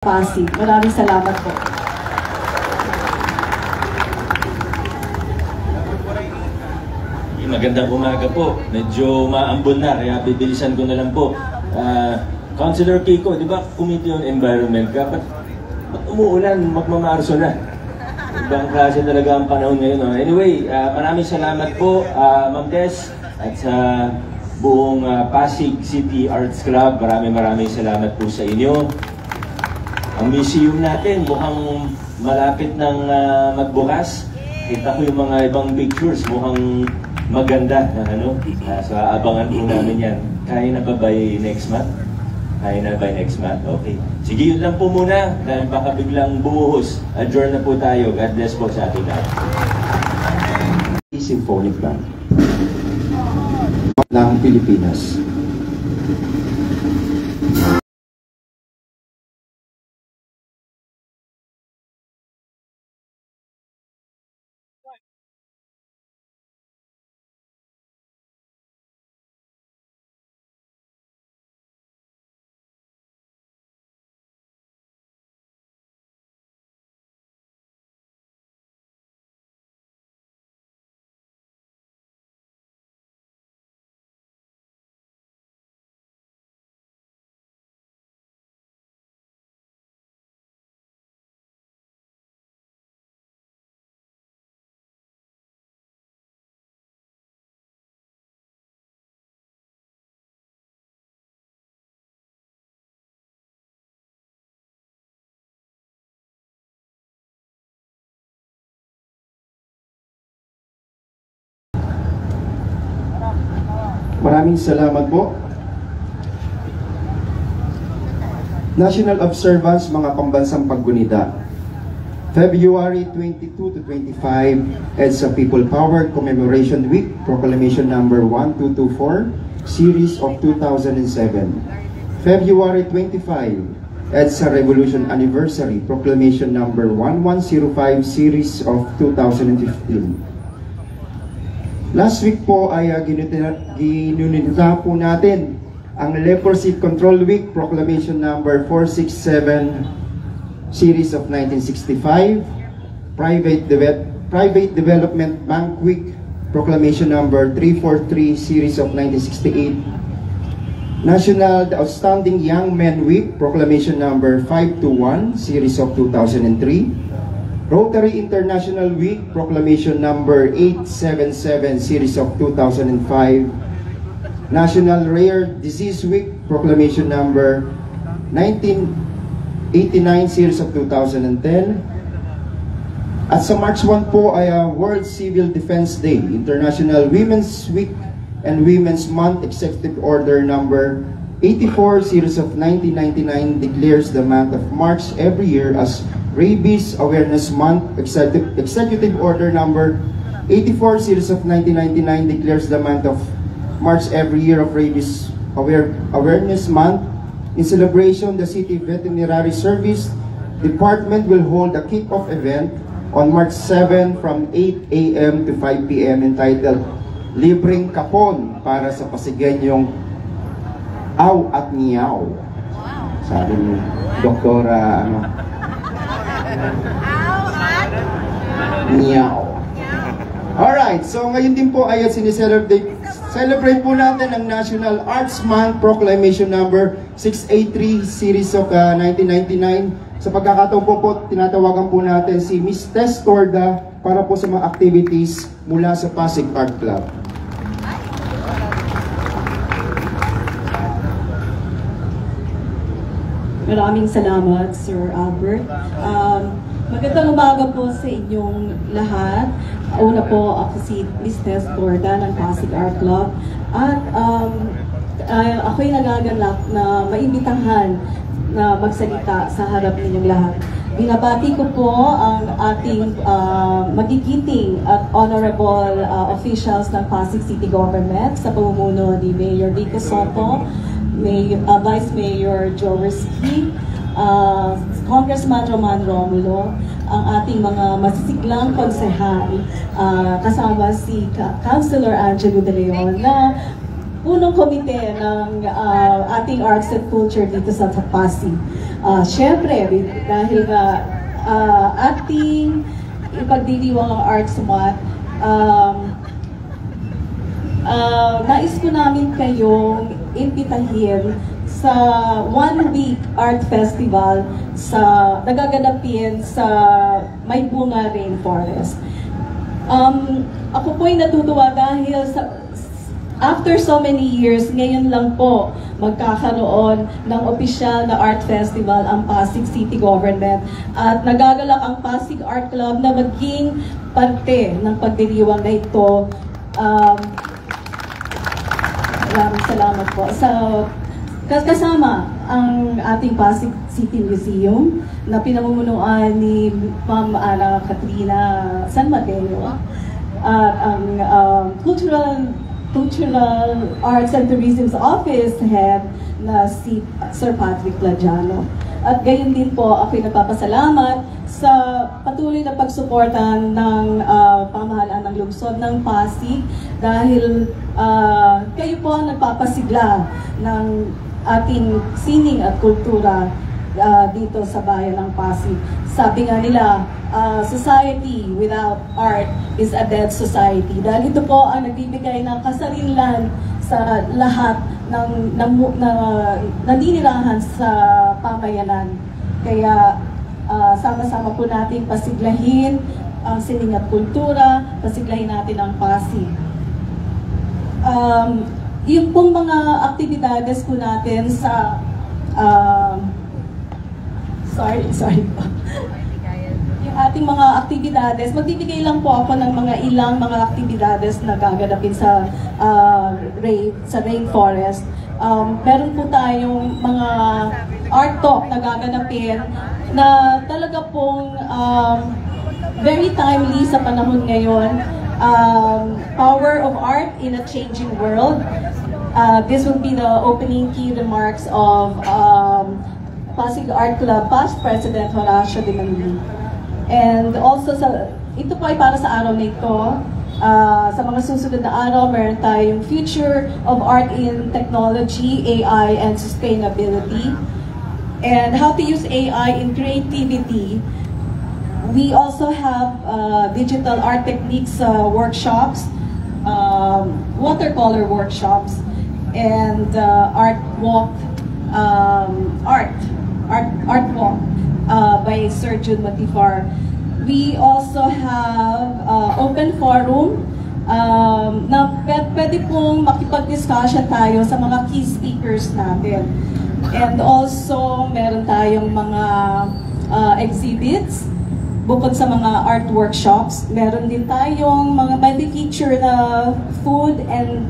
Pasig. Maraming salamat po. Magandang umaga po. Medyo maambon na, kaya bibilisan ko na lang po. Councilor Kiko, di ba Committee on Environment ka? Ba't umuulan? Magmamarso na. Ibang klase talaga ang panahon ngayon. No? Anyway, maraming salamat po, Ma'am Tess, at sa buong Pasig City Arts Club. Maraming salamat po sa inyo. Ang museum natin mukhang malapit ng magbukas. Kita ko yung mga ibang pictures, mukhang maganda na so abangan po namin yan. Kaya na ba by next month? Kaya na by next month? Okay. Sige, yun lang po muna dahil baka biglang bumuhos. Adjourn na po tayo. God bless po sa ating lahat. Symphonic Band ng Pilipinas. Maraming salamat po. National Observance mga pambansang paggunita. February 22 to 25, EDSA People Power Commemoration Week, Proclamation number 1224, Series of 2007. February 25, EDSA Revolution Anniversary, Proclamation number 1105, Series of 2015. Last week po ay ginunita po natin ang Leprosy Control Week, Proclamation number 467, Series of 1965, Private Development Bank Week, Proclamation number 343, Series of 1968, National Outstanding Young Men Week, Proclamation number 521, Series of 2003, Rotary International Week, Proclamation number 877, Series of 2005, National Rare Disease Week, Proclamation number 1989, Series of 2010. At sa March 1 po ay World Civil Defense Day, International Women's Week and Women's Month. Executive Order number 84, Series of 1999 declares the month of March every year as Rabies Awareness Month. Executive Order number 84, Series of 1999 declares the month of March every year of Rabies Awareness Month. In celebration, the City Veterinary Service Department will hold a kick-off event on March 7 from 8 a.m. to 5 p.m. entitled Libreng Kapon para sa Pasigueñong Aw at Niyaw. Sabi ni Doktora Niyaw. Alright, so ngayon din po ay celebrate po natin ang National Arts Month, Proclamation number 683, Series of 1999. Sa pagkakataon po, tinatawagan po natin si Miss Tess Torda para po sa mga activities mula sa Pasig Art Club. Maraming salamat, Sir Albert. Magandang umaga po sa inyong lahat. Una po, ako si Miss Tess Torda ng Pasig Art Club. At ako'y nagagalak na maimbitahan na magsalita sa harap ninyong lahat. Binabati ko po ang ating magigiting at honorable officials ng Pasig City Government sa pamumuno ni Mayor Vico Soto, Vice Mayor Joe Risky, Congressman Roman Romulo, ang ating mga masisiglang konsehal, kasama si Councilor Angelo De Leon na punong komite ng ating arts and culture dito sa Pasig. Siyempre, dahil nga acting, ipagdiriwang ang Arts Month, nais ko namin kayong imbitahin sa one-week art festival sa nagaganapin sa May Bunga Rainforest. Ako po'y natutuwa dahil after so many years, ngayon lang po magkakaroon ng opisyal na art festival ang Pasig City Government at nagagalak ang Pasig Art Club na maging parte ng pagdiriwang na ito. Maraming salamat po. Kasama ang ating Pasig City Museum na pinamumunuan ni Ma'am Ana Katrina San Mateo at ang Cultural Arts and Tourism's Office Head na si Sir Patrick Lajano. At gayon din po ako'y nagpapasalamat sa patuloy na pagsuporta ng pamahalaan ng lungsod ng Pasig dahil kayo po ang nagpapasigla ng ating sining at kultura dito sa bayan ng Pasig. Sabi nga nila, society without art is a dead society. Dahil ito po ang nagbibigay ng kasarinlan sa lahat ng naninirahan sa pamayanan. Kaya sama-sama po natin pasiglahin ang sining at kultura, pasiglahin natin ang Pasig. Yung pong mga aktibidades po natin sa sorry po. Yung ating mga aktibidades, magbibigay lang po ako ng ilang mga aktibidades na gaganapin sa rainforest. Meron po tayong mga art talk na gaganapin na talaga pong very timely sa panahon ngayon. Power of Art in a Changing World. This will be the opening key remarks of Pasig Art Club past President Horacio de Manli. And also, ito po ay para sa araw na ito. Sa mga susunod na araw, meron tayong Future of Art in Technology, AI, and Sustainability. And how to use AI in creativity. We also have digital art techniques workshops, watercolor workshops, and art walk by Sir June Matifar. We also have open forum na pwede pong makipag-discussion tayo sa mga key speakers natin. And also, meron tayong mga exhibits. Bukod sa mga art workshops, meron din tayong mga feature na food and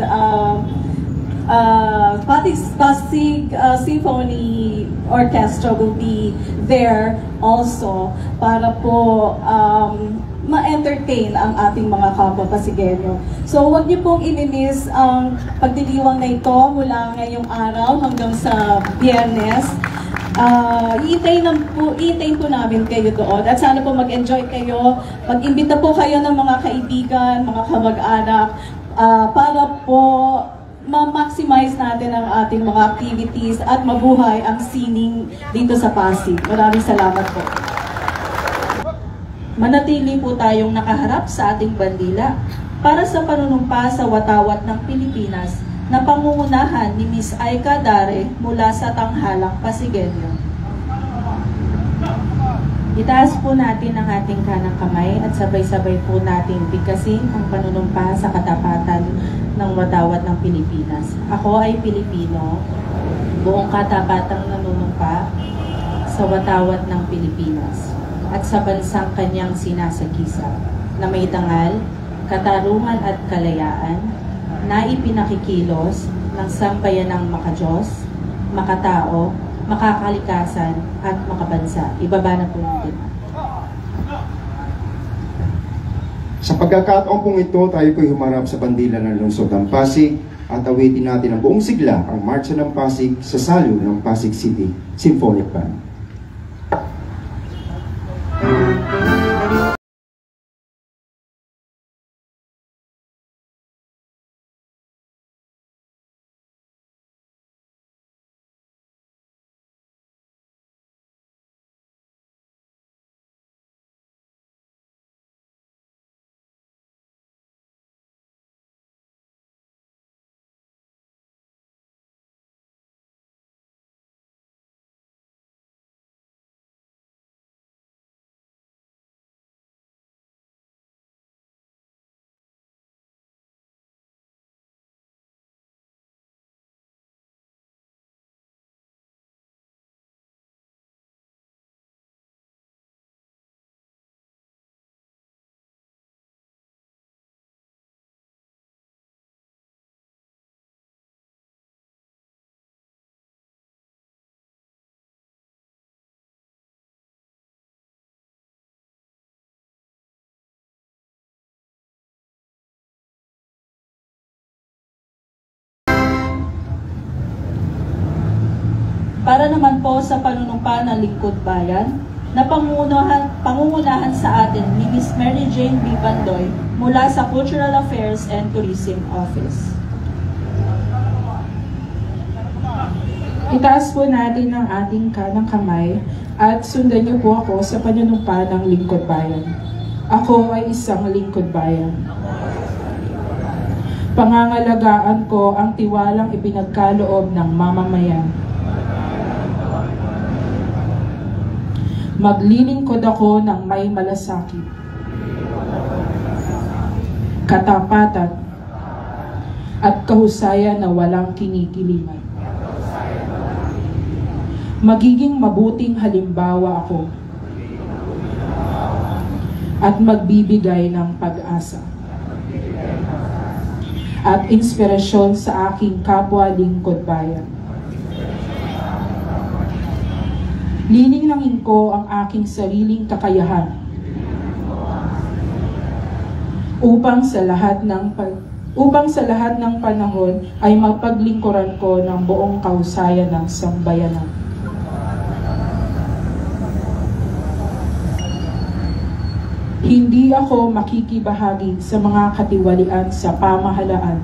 Pasig Symphony Orchestra will be there also para po ma-entertain ang ating mga kapwa Pasigueño. So huwag niyo pong i-miss ang pagdiriwang na ito mula ngayong araw hanggang sa Biyernes. Iintayin po namin kayo doon at sana po mag-enjoy kayo. Mag-imbita po kayo ng mga kaibigan, mga kamag-anak para po ma-maximize natin ang ating mga activities at mabuhay ang sining dito sa Pasig. Maraming salamat po. Manatili po tayong nakaharap sa ating bandila para sa panunumpa sa watawat ng Pilipinas na pangungunahan ni Miss Aika Dare mula sa tanghalang Pasigueño. Itaas po natin ang ating kanang kamay at sabay-sabay po nating bigkasin ang panunumpa sa katapatan ng watawat ng Pilipinas. Ako ay Pilipino, buong katapatang nanunumpa sa watawat ng Pilipinas at sa bansang kanyang sinasagisa na may dangal, katarungan at kalayaan na ipinakikilos ng sambayanang makadiyos, makatao, makakalikasan at makabansa. Ibaba na po yung tema. Sa pagkakataon pong ito, tayo po'y humarap sa bandila ng lungsod ng Pasig at awitin natin ang buong sigla ang Marcha ng Pasig sa salo ng Pasig City Symphonic Band. para naman po sa panunumpa ng Lingkod Bayan na pangungunahan sa atin ni Ms. Mary Jane B. Bandoy mula sa Cultural Affairs and Tourism Office. Itaas po natin ang ating kanang kamay at sundan niyo po ako sa panunumpa ng Lingkod Bayan. Ako ay isang Lingkod Bayan. Pangangalagaan ko ang tiwalang ipinagkaloob ng mamamayan. Maglilingkod ako ng may malasakit, katapatan, at kahusayan na walang kinikilingan. Magiging mabuting halimbawa ako at magbibigay ng pag-asa at inspirasyon sa aking kapwa Lingkod Bayan. Lilinangin ko ang aking sariling kakayahan upang sa lahat ng panahon ay mapaglingkuran ko ng buong kahusayan ng sambayanan. Hindi ako makikibahagi sa mga katiwalian sa pamahalaan.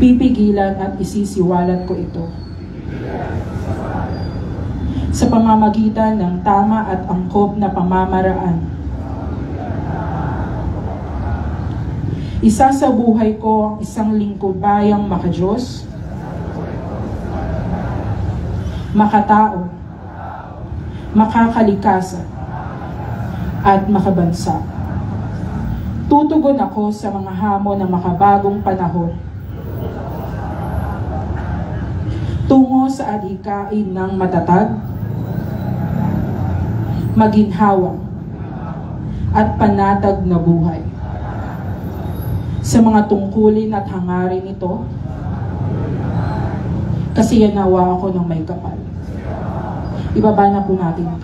Pipigilan at isisiwalat ko ito sa pamamagitan ng tama at angkop na pamamaraan. Isasabuhay ko ang isang lingkod bayang makadiyos, makatao, makakalikasan, at makabansa. Tutugon ako sa mga hamon ng makabagong panahon tungo sa adhikain ng matatag, maginhawa, at panatag na buhay. Sa mga tungkulin at hangarin nito, kasi yanawa ako ng may kapal. Ibaba na po natin ang